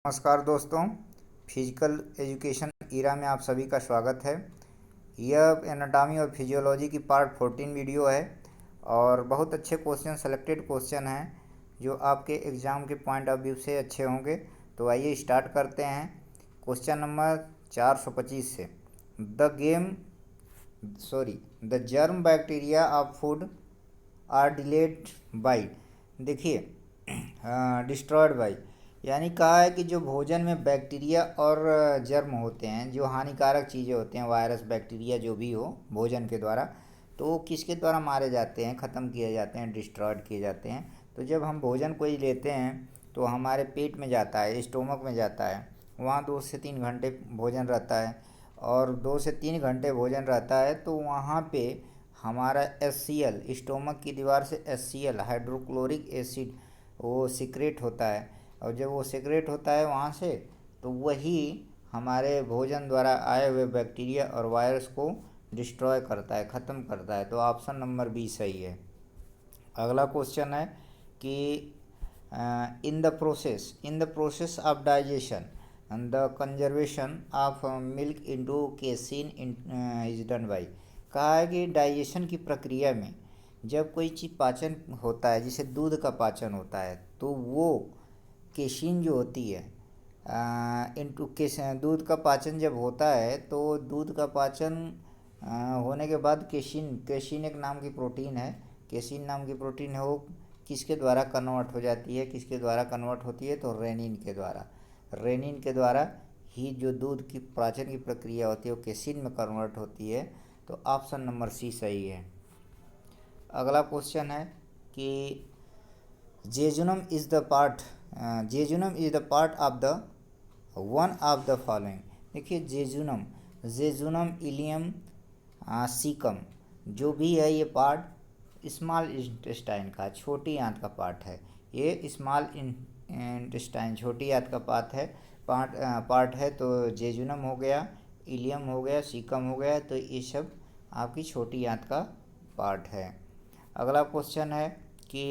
नमस्कार दोस्तों, physical education Ira में आप सभी का स्वागत है। यह एनाटॉमी और फिजियोलॉजी की पार्ट 14 वीडियो है और बहुत अच्छे क्वेश्चन, सेलेक्टेड क्वेश्चन हैं जो आपके एग्ज़ाम के पॉइंट ऑफ व्यू से अच्छे होंगे। तो आइए स्टार्ट करते हैं। क्वेश्चन नंबर 425 से the germ bacteria of food are delayed by, देखिए डिस्ट्रॉयड बाई, यानी कहा है कि जो भोजन में बैक्टीरिया और जर्म होते हैं, जो हानिकारक चीज़ें होते हैं, वायरस बैक्टीरिया जो भी हो भोजन के द्वारा, तो वो किसके द्वारा मारे जाते हैं, ख़त्म किए जाते हैं, डिस्ट्रॉयड किए जाते हैं। तो जब हम भोजन कोई लेते हैं तो हमारे पेट में जाता है, स्टोमक में जाता है, वहाँ 2 से 3 घंटे भोजन रहता है और 2 से 3 घंटे भोजन रहता है तो वहाँ पे हमारा HCl, स्टोमक की दीवार से HCl हाइड्रोक्लोरिक एसिड वो सिक्रेट होता है और जब वो सिक्रेट होता है वहाँ से तो वही हमारे भोजन द्वारा आए हुए बैक्टीरिया और वायरस को डिस्ट्रॉय करता है, ख़त्म करता है। तो ऑप्शन नंबर बी सही है। अगला क्वेश्चन है कि in the process of digestion and the conservation of milk into casein is done by, कहा है कि डाइजेशन की प्रक्रिया में जब कोई चीज़ पाचन होता है, जैसे दूध का पाचन होता है, तो वो केशिन जो होती है इनटू केस दूध का पाचन जब होता है तो दूध का पाचन होने के बाद केशिन एक नाम की प्रोटीन है, केसिन नाम की प्रोटीन है, वो किसके द्वारा कन्वर्ट हो जाती है, किसके द्वारा कन्वर्ट होती है, तो रेनिन के द्वारा ही जो दूध की पाचन की प्रक्रिया होती है वो केसिन में कन्वर्ट होती है। तो ऑप्शन नंबर सी सही है। अगला क्वेश्चन है कि jejunum is the part of the one of the following. देखिए जेजुनम इलियम सीकम जो भी है ये पार्ट स्मॉल इंटेस्टाइन का, छोटी आंत का पार्ट है। ये स्मॉल इंटेस्टाइन छोटी आंत का पार्ट है। तो जेजुनम हो गया, इलियम हो गया, सीकम हो गया, तो ये सब आपकी छोटी आंत का पार्ट है। अगला क्वेश्चन है कि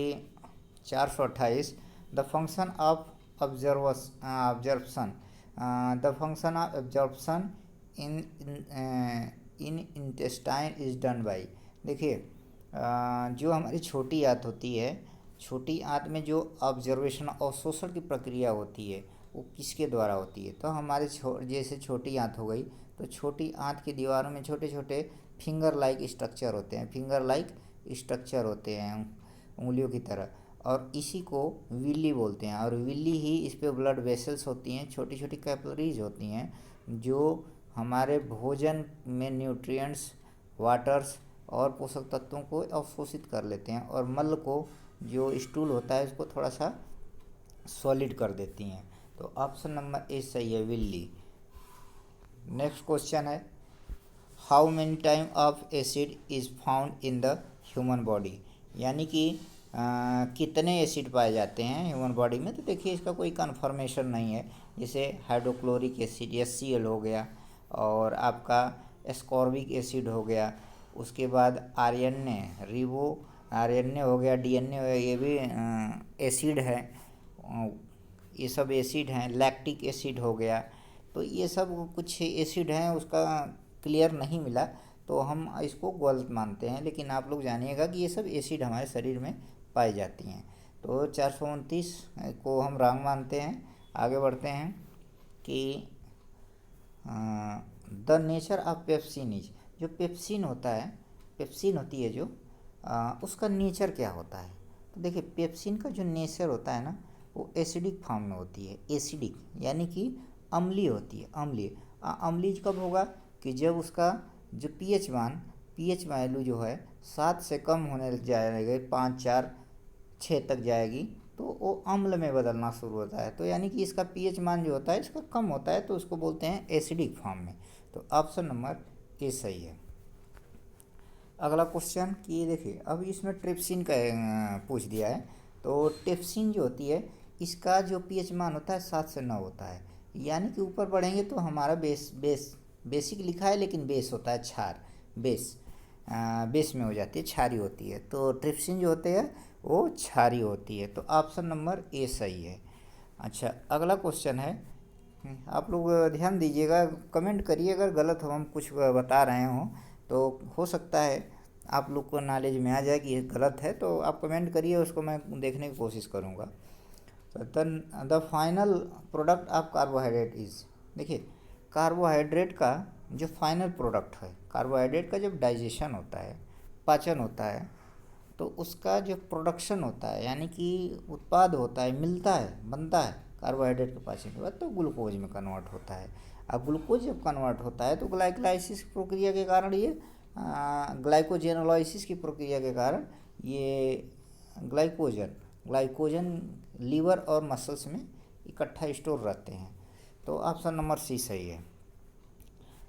428 the function of absorption in intestine is done by. देखिए जो हमारी छोटी आंत होती है, छोटी आंत में जो ऑब्जर्वेशन और शोषण की प्रक्रिया होती है वो किसके द्वारा होती है, तो हमारे जैसे छोटी आंत हो गई तो छोटी आंत की दीवारों में छोटे छोटे फिंगर लाइक स्ट्रक्चर होते हैं उंगलियों की तरह, और इसी को विल्ली बोलते हैं। और विल्ली ही इस पे ब्लड वेसल्स होती हैं, छोटी छोटी कैपिलरीज होती हैं जो हमारे भोजन में न्यूट्रिएंट्स, वाटर्स और पोषक तत्वों को अवशोषित कर लेते हैं और मल को, जो स्टूल होता है, उसको थोड़ा सा सॉलिड कर देती हैं। तो ऑप्शन नंबर ए सही है, विल्ली। नेक्स्ट क्वेश्चन है how many time of acid is found in the human body, यानी कि कितने एसिड पाए जाते हैं ह्यूमन बॉडी में। तो देखिए इसका कोई कन्फर्मेशन नहीं है। जैसे हाइड्रोक्लोरिक एसिड HCl हो गया और आपका एस्कॉर्बिक एसिड हो गया, उसके बाद आरएनए हो गया, DNA हो गया, ये भी एसिड है। ये सब एसिड हैं। लैक्टिक एसिड हो गया, तो ये सब कुछ एसिड हैं, उसका क्लियर नहीं मिला तो हम इसको गलत मानते हैं, लेकिन आप लोग जानिएगा कि ये सब एसिड हमारे शरीर में पाई जाती हैं। तो 429 को हम रॉन्ग मानते हैं। आगे बढ़ते हैं कि the nature of pepsin is, जो पेप्सिन होती है जो उसका नेचर क्या होता है। तो देखिए पेप्सिन का जो नेचर होता है ना, वो एसिडिक फॉर्म में होती है। एसिडिक यानी कि अम्लीय होती है। अम्लीय कब होगा कि जब उसका जो पीएच वैल्यू जो है 7 से कम होने जाएगी, 5, 4, 6 तक जाएगी, तो वो अम्ल में बदलना शुरू होता है। तो यानी कि इसका पीएच मान जो होता है इसका कम होता है, तो उसको बोलते हैं एसिडिक फॉर्म में। तो ऑप्शन नंबर ए सही है। अगला क्वेश्चन कि देखिए अब इसमें ट्रिप्सिन का पूछ दिया है। तो ट्रिप्सिन जो होती है इसका जो पीएच मान होता है 7 से 9 होता है, यानी कि ऊपर बढ़ेंगे तो हमारा बेसिक लिखा है लेकिन बेस होता है क्षार, बेस में हो जाती है, क्षारी होती है। तो ट्रिप्सिन जो होते हैं वो क्षारी होती है। तो ऑप्शन नंबर ए सही है। अच्छा, अगला क्वेश्चन है। आप लोग ध्यान दीजिएगा, कमेंट करिए अगर गलत हो, हम कुछ बता रहे हों तो हो सकता है आप लोग को नॉलेज में आ जाए कि ये गलत है, तो आप कमेंट करिए, उसको मैं देखने की कोशिश करूँगा। तो the final product of carbohydrate is, देखिए कार्बोहाइड्रेट का जो फाइनल प्रोडक्ट है, कार्बोहाइड्रेट का जब डाइजेशन होता है, पाचन होता है, तो उसका जो प्रोडक्शन होता है यानी कि उत्पाद होता है, मिलता है, बनता है कार्बोहाइड्रेट के पाचन के बाद, तो ग्लूकोज में कन्वर्ट होता है। अब ग्लूकोज जब कन्वर्ट होता है तो ग्लाइकोलाइसिस की प्रक्रिया के कारण ये ग्लाइकोजेनोलाइसिस की प्रक्रिया के कारण ये ग्लाइकोजन लीवर और मसल्स में इकट्ठा स्टोर रहते हैं। तो ऑप्शन नंबर सी सही है।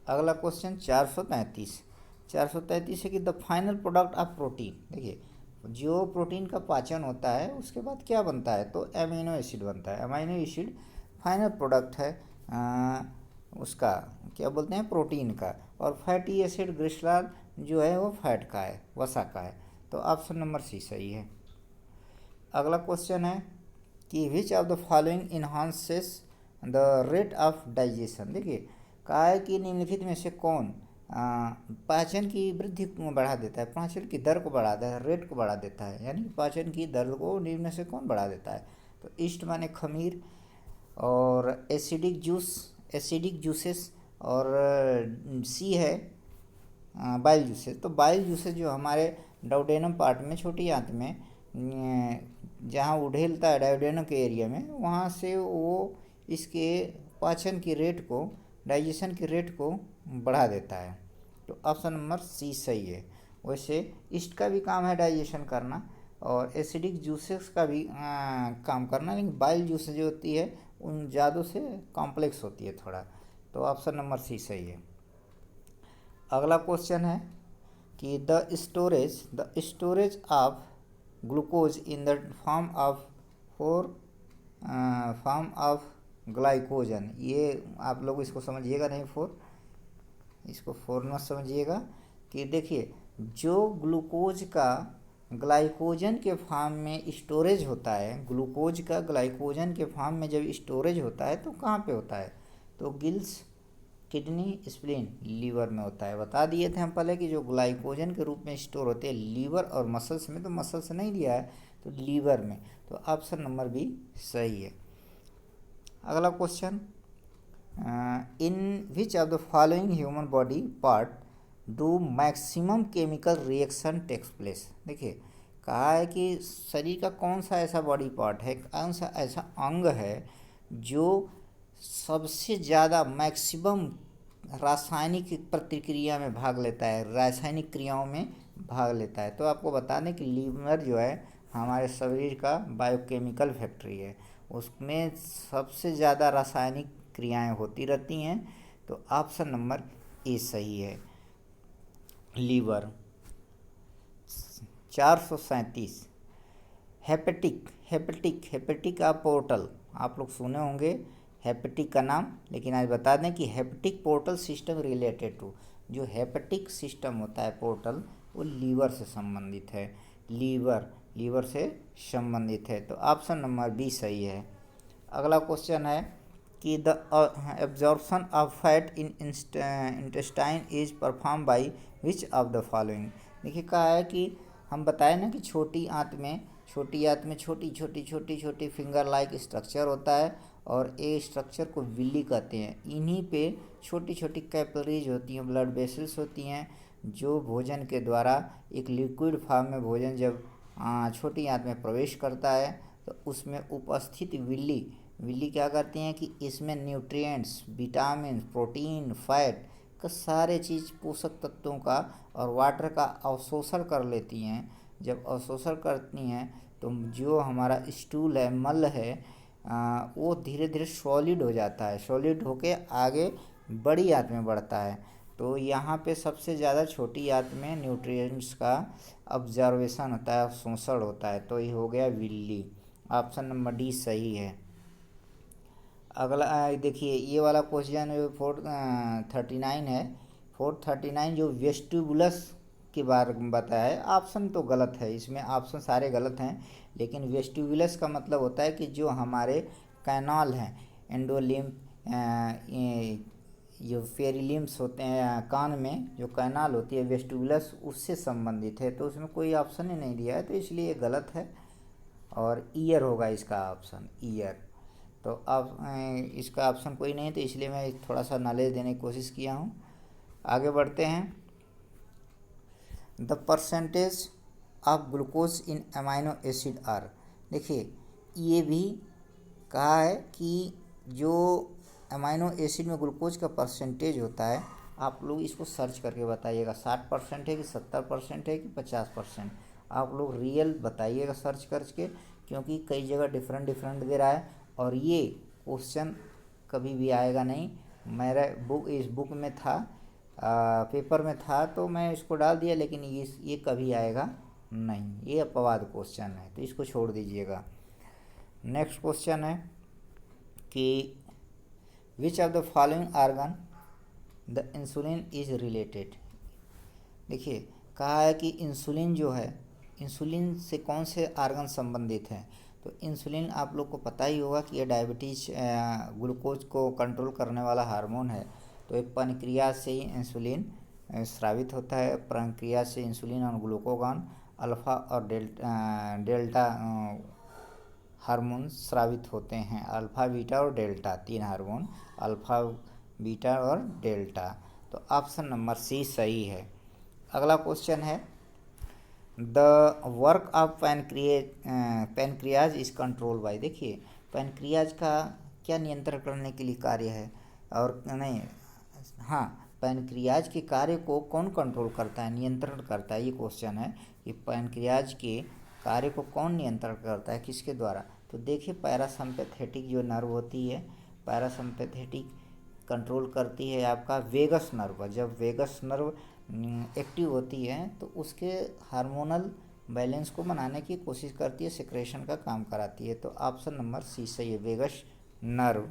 अगला क्वेश्चन 433 है कि the final product of protein, देखिए जो प्रोटीन का पाचन होता है उसके बाद क्या बनता है, तो अमीनो एसिड बनता है। अमीनो एसिड फाइनल प्रोडक्ट है उसका क्या बोलते हैं, प्रोटीन का। और फैटी एसिड ग्लिसरॉल जो है वो फैट का है, वसा का है। तो ऑप्शन नंबर सी सही है। अगला क्वेश्चन है कि which of the following enhances the rate of digestion, देखिए कहा है कि निम्नलिखित में से कौन पाचन की वृद्धि को बढ़ा देता है, पाचन की दर को बढ़ा देता है, रेट को बढ़ा देता है, यानी पाचन की दर को निम्न में से कौन बढ़ा देता है। तो ईस्ट माने खमीर, और एसिडिक जूसेस, और सी है बाइल जूसेस। तो बाइल जूसेस जो हमारे डाउडेनम पार्ट में, छोटी आंत में जहाँ उड़ेलता है डायोडेनम के एरिया में, वहाँ से वो इसके पाचन की रेट को, डाइजेशन की रेट को बढ़ा देता है। तो ऑप्शन नंबर सी सही है। वैसे ईस्ट का भी काम है डाइजेशन करना, और एसिडिक जूसेस का भी काम करना, लेकिन बाइल जूस जो होती है उन ज़्यादा से कॉम्प्लेक्स होती है थोड़ा। तो ऑप्शन नंबर सी सही है। अगला क्वेश्चन है कि the storage of glucose in the form of glycogen, ये आप लोग इसको समझिएगा नहीं, इसको फोर मत समझिएगा। कि देखिए जो ग्लूकोज का ग्लाइकोजन के फॉर्म में स्टोरेज होता है, ग्लूकोज का ग्लाइकोजन के फॉर्म में जब स्टोरेज होता है तो कहाँ पे होता है, तो गिल्स, किडनी, स्प्लीन, लीवर में होता है। बता दिए थे हम पहले कि जो ग्लाइकोजन के रूप में स्टोर होते हैं लीवर और मसल्स में, तो मसल्स नहीं दिया है तो लीवर में। तो ऑप्शन नंबर बी सही है। अगला question, in which of the following human body part do maximum chemical reaction takes place, देखिए कहा है कि शरीर का कौन सा ऐसा बॉडी पार्ट है, कौन सा ऐसा अंग है जो सबसे ज़्यादा मैक्सिमम रासायनिक प्रतिक्रिया में भाग लेता है, रासायनिक क्रियाओं में भाग लेता है। तो आपको बता दें कि लीवर जो है हमारे शरीर का बायोकेमिकल फैक्ट्री है, उसमें सबसे ज़्यादा रासायनिक क्रियाएं होती रहती हैं। तो ऑप्शन नंबर ए सही है, लीवर। 437 हेपेटिक का पोर्टल, आप लोग सुने होंगे हेपेटिक का नाम, लेकिन आज बता दें कि hepatic portal system related to, जो हेपेटिक सिस्टम होता है पोर्टल, वो लीवर से संबंधित है, लीवर से संबंधित है। तो ऑप्शन नंबर बी सही है। अगला क्वेश्चन है कि the absorption of fat in intestine is perform by which of the following, देखिए कहा है कि हम बताएं ना कि छोटी आंत में छोटी फिंगर लाइक स्ट्रक्चर होता है, और ए स्ट्रक्चर को विल्ली कहते हैं। इन्हीं पे छोटी छोटी कैपिलरीज होती हैं, ब्लड वेसल्स होती हैं, जो भोजन के द्वारा एक लिक्विड फॉर्म में भोजन जब छोटी आंत में प्रवेश करता है तो उसमें उपस्थित विल्ली क्या करती हैं कि इसमें न्यूट्रिएंट्स, विटामिन, प्रोटीन, फैट का सारे चीज़, पोषक तत्वों का और वाटर का अवशोषण कर लेती हैं। जब अवशोषण करती हैं तो जो हमारा स्टूल है, मल है, वो धीरे धीरे सॉलिड हो जाता है, सॉलिड होके आगे बड़ी आंत में बढ़ता है। तो यहाँ पे सबसे ज़्यादा छोटी आंत में न्यूट्रिएंट्स का ऑब्जर्वेशन होता है, शोषण होता है। तो ये हो गया विल्ली। ऑप्शन नंबर डी सही है। अगला देखिए ये वाला क्वेश्चन 439 है। 439 जो वेस्टिबुलस के बारे में बताया है, ऑप्शन तो गलत है, इसमें ऑप्शन सारे गलत हैं, लेकिन वेस्टिबुलस का मतलब होता है कि जो हमारे कैनाल हैं, एंडोलिम्फ, जो पेरिलिम्स होते हैं कान में जो कैनाल होती है वेस्टिबुलस, उससे संबंधित है। तो उसमें कोई ऑप्शन ही नहीं दिया है, तो इसलिए ये गलत है और ईयर होगा इसका ऑप्शन, ईयर। तो अब इसका ऑप्शन कोई नहीं, तो इसलिए मैं थोड़ा सा नॉलेज देने की कोशिश किया हूँ। आगे बढ़ते हैं। The percentage of glucose in amino acid are. देखिए ये भी कहा है कि जो अमाइनो एसिड में ग्लूकोज का परसेंटेज होता है, आप लोग इसको सर्च करके बताइएगा 60% है कि 70% है कि 50%। आप लोग रियल बताइएगा सर्च करके, क्योंकि कई जगह डिफरेंट डिफरेंट दे रहा है और ये क्वेश्चन कभी भी आएगा नहीं। मेरा इस बुक में था, पेपर में था, तो मैं इसको डाल दिया, लेकिन ये कभी आएगा नहीं, ये अपवाद क्वेश्चन है, तो इसको छोड़ दीजिएगा। नेक्स्ट क्वेश्चन है कि which of the following organ the insulin is related. देखिए कहा है कि इंसुलिन जो है, इंसुलिन से कौन से आर्गन संबंधित हैं। तो इंसुलिन आप लोग को पता ही होगा कि ये डायबिटीज ग्लूकोज को कंट्रोल करने वाला हार्मोन है। तो ये पैनक्रियाज से ही इंसुलिन स्रावित होता है। पैनक्रियाज से इंसुलिन और ग्लूकोगॉन, अल्फा और डेल्टा हार्मोन स्रावित होते हैं। अल्फा, बीटा और डेल्टा, 3 हार्मोन, अल्फा, बीटा और डेल्टा। तो ऑप्शन नंबर सी सही है। अगला क्वेश्चन है the work of pancreas is control by. देखिए पैनक्रियाज का क्या नियंत्रण करने के लिए कार्य है, और नहीं, हाँ, पैनक्रियाज के कार्य को कौन कंट्रोल करता है, नियंत्रण करता है, ये क्वेश्चन है कि पैनक्रियाज के कार्य को कौन नियंत्रण करता है, किसके द्वारा। तो देखिए पैरासिम्पैथेटिक जो नर्व होती है, पैरासिम्पैथेटिक कंट्रोल करती है आपका वेगस नर्व। जब वेगस नर्व एक्टिव होती है तो उसके हार्मोनल बैलेंस को बनाने की कोशिश करती है, सिक्रेशन का काम कराती है। तो ऑप्शन नंबर सी सही है, वेगस नर्व।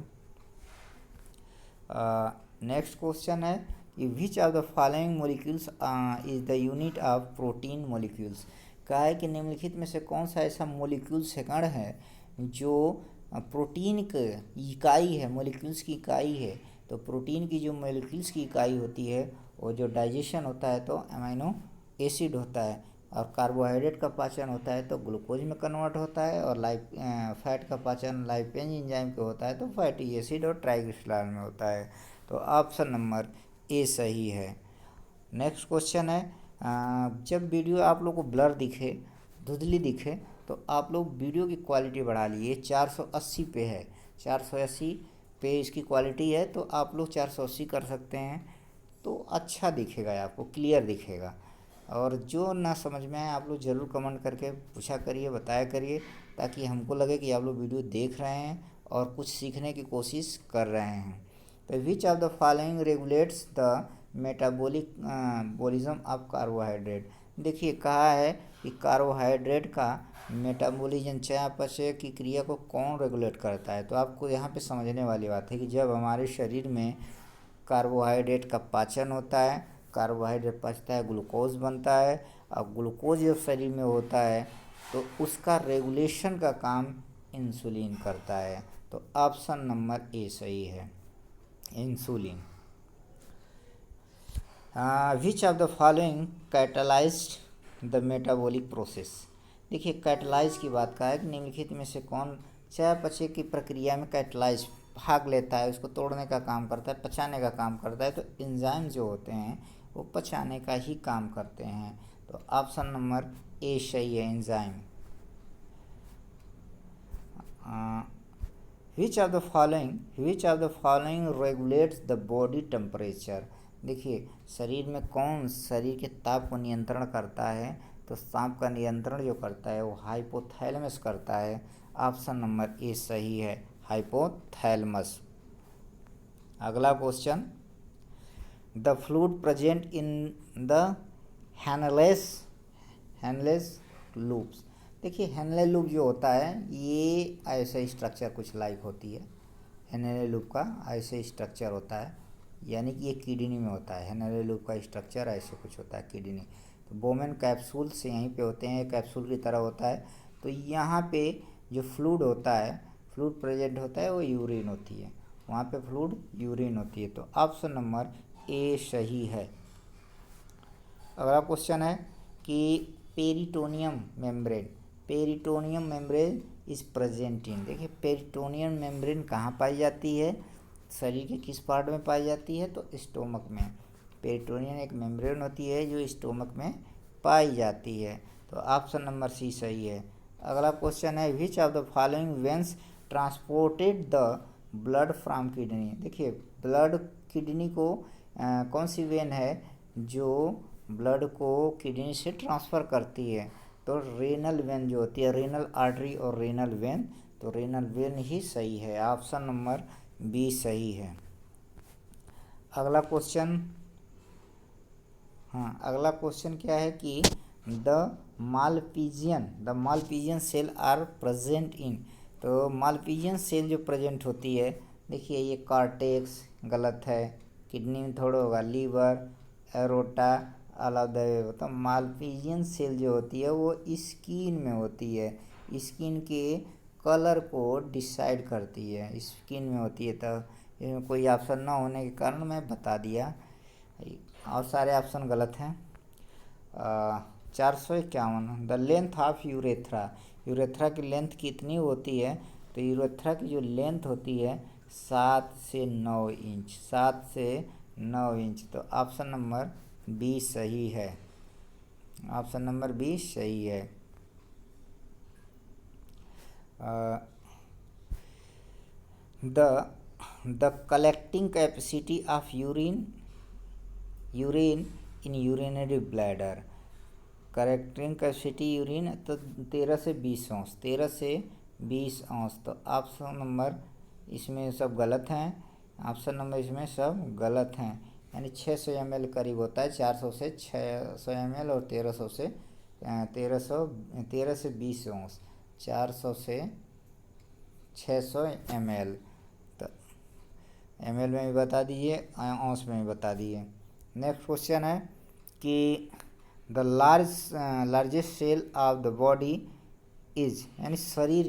नेक्स्ट क्वेश्चन है कि which of the following molecules is the unit of protein molecules. कहा है कि निम्नलिखित में से कौन सा ऐसा मोलिक्यूल्स है, कण है, जो प्रोटीन की इकाई है, मोलिक्यूल्स की इकाई है। तो प्रोटीन की जो मोलिक्यूल्स की इकाई होती है, वो जो डाइजेशन होता है तो अमीनो एसिड होता है, और कार्बोहाइड्रेट का पाचन होता है तो ग्लूकोज में कन्वर्ट होता है, और फैट का पाचन लाइपेज एंजाइम पे होता है तो फैटी एसिड और ट्राइग्लिसराइड में होता है। तो ऑप्शन नंबर ए सही है। नेक्स्ट क्वेश्चन है जब वीडियो आप लोग को ब्लर दिखे, धुंधली दिखे, तो आप लोग वीडियो की क्वालिटी बढ़ा लिए। 480 पे है, 480 पे इसकी क्वालिटी है, तो आप लोग 480 कर सकते हैं, तो अच्छा दिखेगा, आपको क्लियर दिखेगा। और जो ना समझ में आए आप लोग ज़रूर कमेंट करके पूछा करिए, बताया करिए, ताकि हमको लगे कि आप लोग वीडियो देख रहे हैं और कुछ सीखने की कोशिश कर रहे हैं। तो which of the following regulates the metabolic bolism of carbohydrate. देखिए कहा है कि कार्बोहाइड्रेट का मेटाबॉलिज्म, चयापचय की क्रिया को कौन रेगुलेट करता है। तो आपको यहाँ पे समझने वाली बात है कि जब हमारे शरीर में कार्बोहाइड्रेट का पाचन होता है, कार्बोहाइड्रेट पचता है, ग्लूकोज बनता है, और ग्लूकोज जब शरीर में होता है तो उसका रेगुलेशन का काम इंसुलिन करता है। तो ऑप्शन नंबर ए सही है, insulin. Which of the following catalysed the metabolic process. देखिए कैटलाइज की बात का है कि निम्नलिखित में से कौन चयापचय की प्रक्रिया में कैटलाइज भाग लेता है, उसको तोड़ने का काम करता है, पचाने का काम करता है। तो एंजाइम जो होते हैं वो पचाने का ही काम करते हैं। तो ऑप्शन नंबर ए सही है, enzyme. Which of the following regulates the body temperature. देखिए शरीर में कौन शरीर के ताप को नियंत्रण करता है। तो ताप का नियंत्रण जो करता है वो हाइपोथैलेमस करता है। ऑप्शन नंबर ए सही है, हाइपोथैलेमस। अगला question the fluid present in the Henle's loops. देखिए हैनले लूप जो होता है ये ऐसे स्ट्रक्चर कुछ लाइक होती है। हैनले लूप का ऐसे स्ट्रक्चर होता है, यानी कि ये किडनी में होता है। हैनले लूप का स्ट्रक्चर ऐसे कुछ होता है किडनी। तो बोमेन कैप्सूल से यहीं पे होते हैं, कैप्सूल की तरह होता है। तो यहाँ पे जो फ्लूइड होता है, फ्लूइड प्रेजेंट होता है वो यूरिन होती है, वहाँ पे फ्लूइड यूरिन होती है। तो ऑप्शन नंबर ए सही है। अगला क्वेश्चन है कि peritoneum membrane is present in. देखिए पेरिटोनियम मेम्ब्रेन कहाँ पाई जाती है, शरीर के किस पार्ट में पाई जाती है, तो स्टोमक में। पेरिटोनियम एक मेम्ब्रेन होती है जो स्टोमक में पाई जाती है। तो ऑप्शन नंबर सी सही है। अगला क्वेश्चन है विच of the following veins transported the blood from kidney. देखिए ब्लड किडनी को कौन सी वेन है जो ब्लड को किडनी से ट्रांसफ़र करती है, तो रेनल वेन जो होती है, रेनल आर्टरी और रेनल वेन, तो रेनल वेन ही सही है। ऑप्शन नंबर बी सही है। अगला क्वेश्चन, अगला क्वेश्चन क्या है कि the malpighian cell are present in. तो मालपीजियन सेल जो प्रेजेंट होती है, देखिए ये कॉर्टेक्स गलत है, किडनी में थोड़ा होगा, liver, aorta, all of the above. तो मालपीजियन सेल जो होती है वो स्किन में होती है, स्किन के कलर को डिसाइड करती है, स्किन में होती है। तो इसमें कोई ऑप्शन ना होने के कारण मैं बता दिया, और सारे ऑप्शन गलत हैं। 451 द लेंथ ऑफ यूरेथ्रा की लेंथ कितनी होती है, तो यूरेथ्रा की जो लेंथ होती है 7 से 9 इंच, 7 से 9 इंच। तो ऑप्शन नंबर बी सही है, ऑप्शन नंबर बी सही है। The collecting capacity of urine in urinary bladder, collecting capacity urine तो 13 से 20 औंस, 13 से 20 औंस। तो ऑप्शन नंबर इसमें सब गलत हैं, ऑप्शन नंबर इसमें सब गलत हैं। यानी 600 ml करीब होता है, 400 से 600 ml और 1300 से 13 से 20 औंस, 400 से 600 ml। तो ml में भी बता दीजिए, औंस में भी बता दीजिए। नेक्स्ट क्वेश्चन है कि the largest cell of the body is, यानी शरीर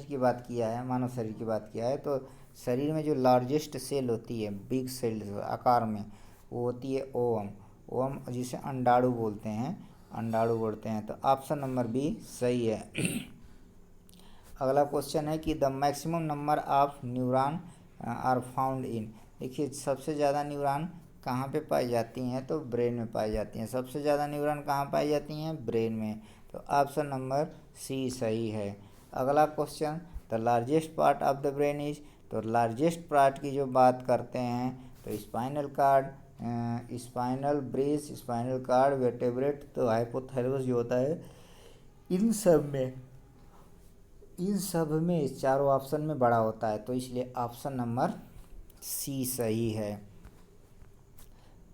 की बात किया है, मानव शरीर की बात किया है। तो शरीर में जो लार्जेस्ट सेल होती है, बिग सेल आकार में, वो होती है ओवम, जिसे अंडाणु बोलते हैं। तो ऑप्शन नंबर बी सही है। अगला क्वेश्चन है कि the maximum number of neuron are found in. देखिए सबसे ज़्यादा न्यूरॉन कहाँ पे पाई जाती हैं, तो ब्रेन में पाई जाती हैं। सबसे ज़्यादा न्यूरॉन कहाँ पाई जाती हैं, ब्रेन में। तो ऑप्शन नंबर सी सही है। अगला question the largest part of the brain is. तो लार्जेस्ट पार्ट की जो बात करते हैं तो spinal cord, spinal brace, spinal cord, vertebrate, तो हाइपोथैलेमस जो होता है, इन सब में चारों ऑप्शन में बड़ा होता है। तो इसलिए ऑप्शन नंबर सी सही है।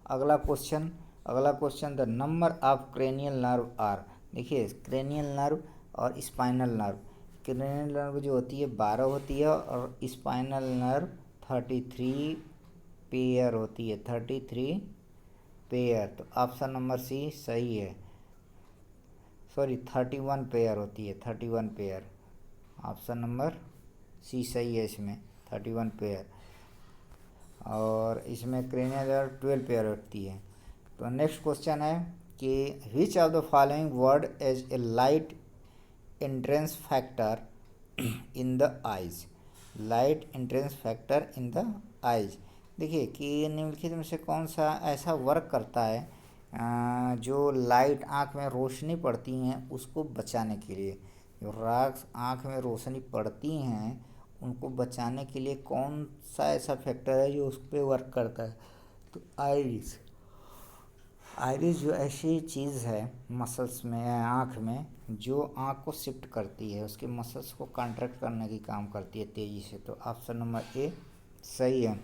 अगला question the number of cranial nerve are. देखिए क्रेनियल नर्व और स्पाइनल नर्व, क्रेनियल नर्व जो होती है 12 होती है और स्पाइनल नर्व 33 पेयर होती है, 33 पेयर। तो ऑप्शन नंबर सी सही है, सॉरी 31 पेयर होती है, 31 पेयर। ऑप्शन नंबर सी सही है, इसमें 31 पेयर, और इसमें क्रेनियल नर्व 12 पेयर होती है। तो नेक्स्ट क्वेश्चन है कि which of the following word as a light entrance factor in the eyes, light entrance factor in the eyes. देखिए कि निम्नलिखित में से कौन सा ऐसा वर्क करता है जो लाइट, आँख में रोशनी पड़ती हैं उसको बचाने के लिए, जो आँख में रोशनी पड़ती हैं उनको बचाने के लिए कौन सा ऐसा फैक्टर है जो उस पर वर्क करता है, तो आइरिस जो ऐसी चीज़ है मसल्स में, आँख में, जो आँख को शिफ्ट करती है, उसके मसल्स को कॉन्ट्रैक्ट करने की काम करती है तेज़ी से। तो ऑप्शन नंबर ए सही है।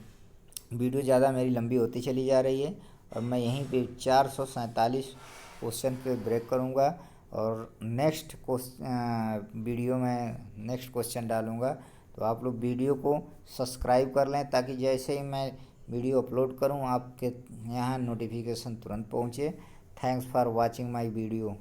वीडियो ज़्यादा मेरी लंबी होती चली जा रही है और मैं यहीं पे 447 क्वेश्चन पे ब्रेक करूँगा और नेक्स्ट वीडियो में नेक्स्ट क्वेश्चन डालूँगा। तो आप लोग वीडियो को सब्सक्राइब कर लें ताकि जैसे ही मैं वीडियो अपलोड करूं आपके यहाँ नोटिफिकेशन तुरंत पहुंचे। Thanks for watching my video.